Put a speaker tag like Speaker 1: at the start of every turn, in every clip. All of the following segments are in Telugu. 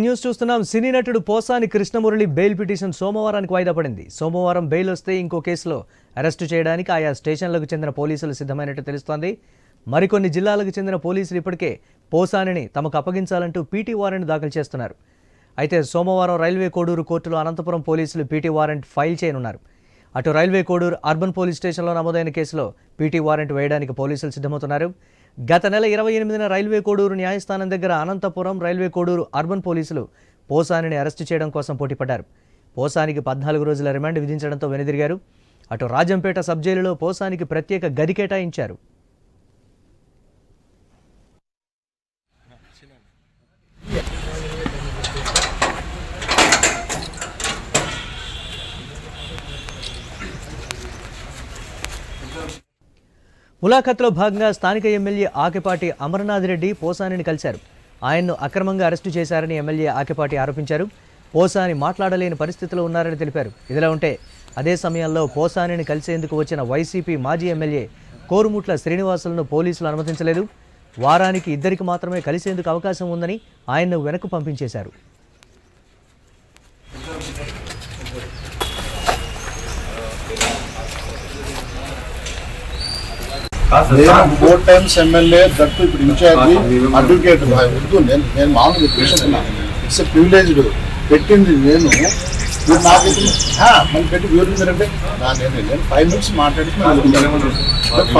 Speaker 1: న్యూస్ చూస్తున్నాం. సినీ నటుడు పోసాని కృష్ణమురళి బెయిల్ పిటిషన్ సోమవారానికి వాయిదా పడింది. సోమవారం బెయిల్ వస్తే ఇంకో కేసులో అరెస్టు చేయడానికి ఆయా స్టేషన్లకు చెందిన పోలీసులు సిద్ధమైనట్టు తెలుస్తోంది. మరికొన్ని జిల్లాలకు చెందిన పోలీసులు ఇప్పటికే పోసానిని తమకు అప్పగించాలంటూ పీటీ వారెంట్ దాఖలు చేస్తున్నారు. అయితే సోమవారం రైల్వే కోడూరు కోర్టులో అనంతపురం పోలీసులు పీటీ వారెంట్ ఫైల్ చేయనున్నారు. అటు రైల్వే కోడూరు అర్బన్ పోలీస్ స్టేషన్లో నమోదైన కేసులో పీటీ వారెంట్ వేయడానికి పోలీసులు సిద్ధమవుతున్నారు. గత నెల 28న రైల్వే కోడూరు న్యాయస్థానం దగ్గర అనంతపురం రైల్వే కోడూరు అర్బన్ పోలీసులు పోసానిని అరెస్టు చేయడం కోసం పోటీపడ్డారు. పోసానికి 14 రోజుల రిమాండ్ విధించడంతో వెనుదిరిగారు. అటు రాజంపేట సబ్ జైలులో పోసానికి ప్రత్యేక గది కేటాయించారు. ములాఖత్లో భాగంగా స్థానిక ఎమ్మెల్యే ఆకెపాటి అమర్నాథ్ రెడ్డి పోసానిని కలిశారు. ఆయన్ను అక్రమంగా అరెస్టు చేశారని ఎమ్మెల్యే ఆకెపాటి ఆరోపించారు. పోసాని మాట్లాడలేని పరిస్థితిలో ఉన్నారని తెలిపారు. ఇదిలా ఉంటే అదే సమయంలో పోసానిని కలిసేందుకు వచ్చిన వైసీపీ మాజీ ఎమ్మెల్యే కోరుముట్ల శ్రీనివాసులను పోలీసులు అనుమతించలేదు. వారానికి 2 మాత్రమే కలిసేందుకు అవకాశం ఉందని ఆయన్ను వెనక్కు పంపించేశారు.
Speaker 2: నేను 4 times ఎమ్మెల్యే దట్టు ఇప్పుడు ఇన్ఛార్జి అడ్వకేట్ వద్దు. నేను మామూలుగా తీసుకున్నా. ఇట్స్ ప్రివిలేజ్డ్ పెట్టింది నేను. మీరు నాకు మళ్ళీ పెట్టి వివరించారంటే నేను 5 minutes మాట్లాడి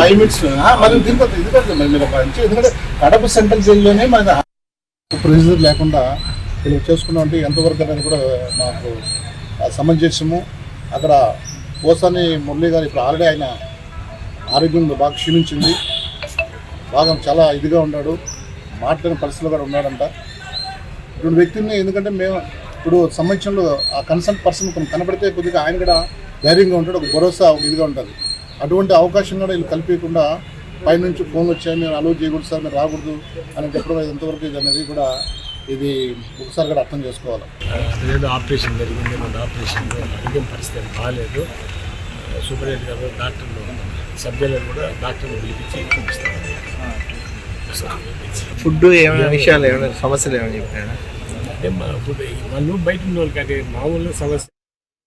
Speaker 2: 5 minutes మళ్ళీ దీనికొద్దు మరి మీరు ఎందుకంటే కడప సెంట్రల్ జైల్లోనే మన ప్రొసీజర్ లేకుండా వీళ్ళు చేసుకున్నామంటే ఎంతవరకు అనేది కూడా మాకు సమంజసము. అక్కడ పోసాని మురళి గారు ఇప్పుడు ఆల్రెడీ ఆయన ఆరోగ్యం బాగా క్షీణించింది. బాగా చాలా ఇదిగా ఉన్నాడు. మాట్లాడిన పరిస్థితుల్లో కూడా ఉన్నాడంట. ఇటువంటి వ్యక్తిని ఎందుకంటే మేము ఇప్పుడు సంబంధించడంలో ఆ కన్సర్న్ పర్సన్ కనబడితే కొద్దిగా ఆయన కూడా ధైర్యంగా ఉంటాడు. ఒక భరోసా ఒక ఇదిగా ఉంటుంది. అటువంటి అవకాశం కూడా వీళ్ళు కల్పించకుండా పైనుంచి ఫోన్లు వచ్చాయి, మేము అలౌ చేయకూడదు సార్, మీరు రాకూడదు అని చెప్పడం ఎంతవరకు ఇది అనేది కూడా ఇది ఒకసారి కూడా అర్థం చేసుకోవాలి.
Speaker 3: ఏదో ఆపరేషన్ జరిగింది. మన ఆపరేషన్ ఆరోగ్యం పరిస్థితి బాగాలేదు. సూపరింటెండెంట్ గారు డాక్టర్లు సభ్యులు కూడా డాక్టర్లు పిలిపించి చూపిస్తారు.
Speaker 4: ఫుడ్ ఏమైనా విషయాలు ఏమైనా సమస్యలు ఏమైనా చెప్పారా?
Speaker 3: అంటే మన ఫుడ్ వాళ్ళు బయట ఉన్న వాళ్ళకి అది మామూలు సమస్య